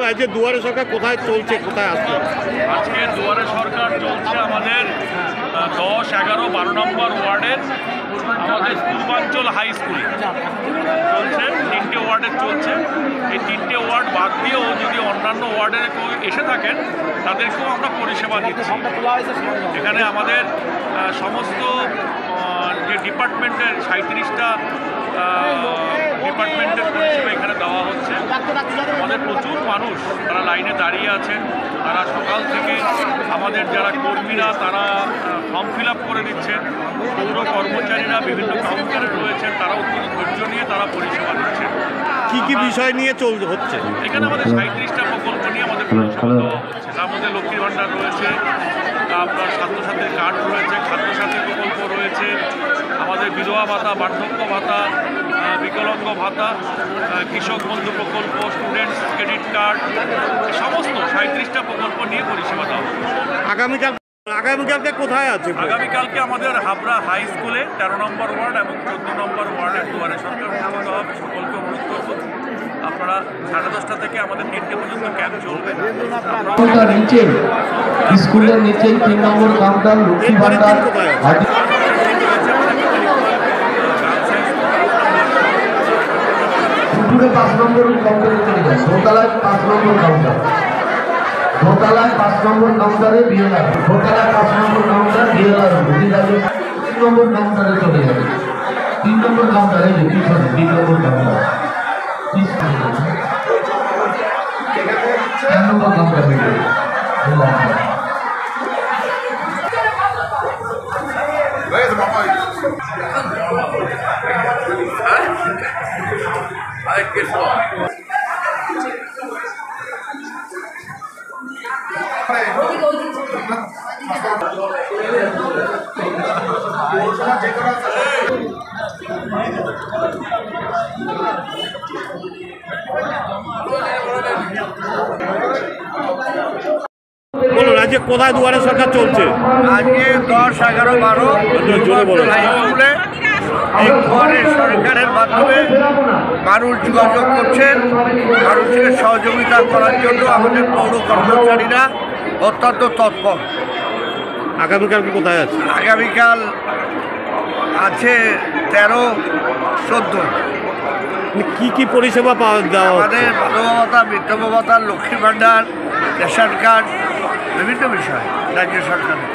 আজকে দুয়ারে সরকার কোথায় চলছে, কোথায় আসছে? আজকে দুয়ারে সরকার চলছে আমাদের 10, 11, 12 নম্বর ওয়ার্ডের আমাদের পূর্বাঞ্চল হাই স্কুলে চলছে। 3টে ওয়ার্ডে চলছে। এই 3টে ওয়ার্ড বাদ দিয়েও যদি অন্যান্য ওয়ার্ডে কেউ এসে থাকেন তাদেরকেও আমরা পরিষেবা দিচ্ছি। এখানে আমাদের সমস্ত যে ডিপার্টমেন্টের 37টা ডিপার্টমেন্টের পরিষেবা এখানে দেওয়া হচ্ছে। আমাদের প্রচুর মানুষ তারা লাইনে দাঁড়িয়ে আছেন। তারা সকাল থেকে আমাদের যারা কর্মীরা তারা ফর্ম ফিল আপ করে দিচ্ছেন। পৌর কর্মচারীরা বিভিন্ন কাউন্টারে রয়েছেন, তারা অত্যন্ত ধৈর্য নিয়ে তারা পরিষেবা দিচ্ছেন। কি কি বিষয় নিয়ে হচ্ছে এখানে? আমাদের 37টা প্রকল্প নিয়ে আমাদের পরিষেবা দেওয়া হচ্ছে। তার মধ্যে লক্ষ্মীর ভাণ্ডার রয়েছে, আপনার ছাত্রছাত্রীর কার্ড রয়েছে, খাদ্যসাথী প্রকল্প রয়েছে, আমাদের বিধবা ভাতা, বার্ধক্য ভাতা, বিকলাঙ্গ ভাতা, কৃষক বন্ধু প্রকল্প, স্টুডেন্টস ক্রেডিট কার্ড, সমস্ত 37টা প্রকল্প নিয়ে পরিষেবা দেওয়া হচ্ছে। আগামীকালকে কোথায় আছে? আগামীকালকে আমাদের হাবড়া হাই স্কুলে 13 নম্বর ওয়ার্ড এবং 14 নম্বর ওয়ার্ডের দুয়ারে সরকার অনুষ্ঠিত হবে। সকলকে অনুরোধ করব আপনারা 10:30 থেকে আমাদের 3টে পর্যন্ত ক্যাম্প চলবে। নিচে স্কুলের নিচে 3 নম্বর কাউন্টার লক্ষ্মী ভান্ডার দুপুরে 5 নম্বর কাউন্টারে চলে যায়। দোতলায় 5 নম্বর কাউন্টার, দোতলায় 5 নম্বর কাউন্টারে বিএলআর, দোতলায় 5 নম্বর কাউন্টার বিএলআর, 3 নম্বর কাউন্টারে চলে যাবে। 3 নম্বর কাউন্টারে পিছনে 3 নম্বর কাউন্টার, 4 নম্বর কাউন্টারে বলুন আজকে কোথায় দুয়ারে সরকার চলছে? আজকে 10, 11, 12 স্কুলে এই দুয়ারে সরকারের মাধ্যমে মানুষ যোগাযোগ করছেন। মানুষকে সহযোগিতা করার জন্য আমাদের পৌর কর্মচারীরা অত্যন্ত তৎপর। আগামীকালকে কোথায় আছে? আগামীকাল আছে 13, 14। কি কি পরিষেবা দেওয়া আমাদের বিধবা ভাতা, বৃদ্ধ ভাতা, লক্ষ্মী ভাণ্ডার, রেশন কার্ড, বিভিন্ন বিষয় রাজ্য সরকারের।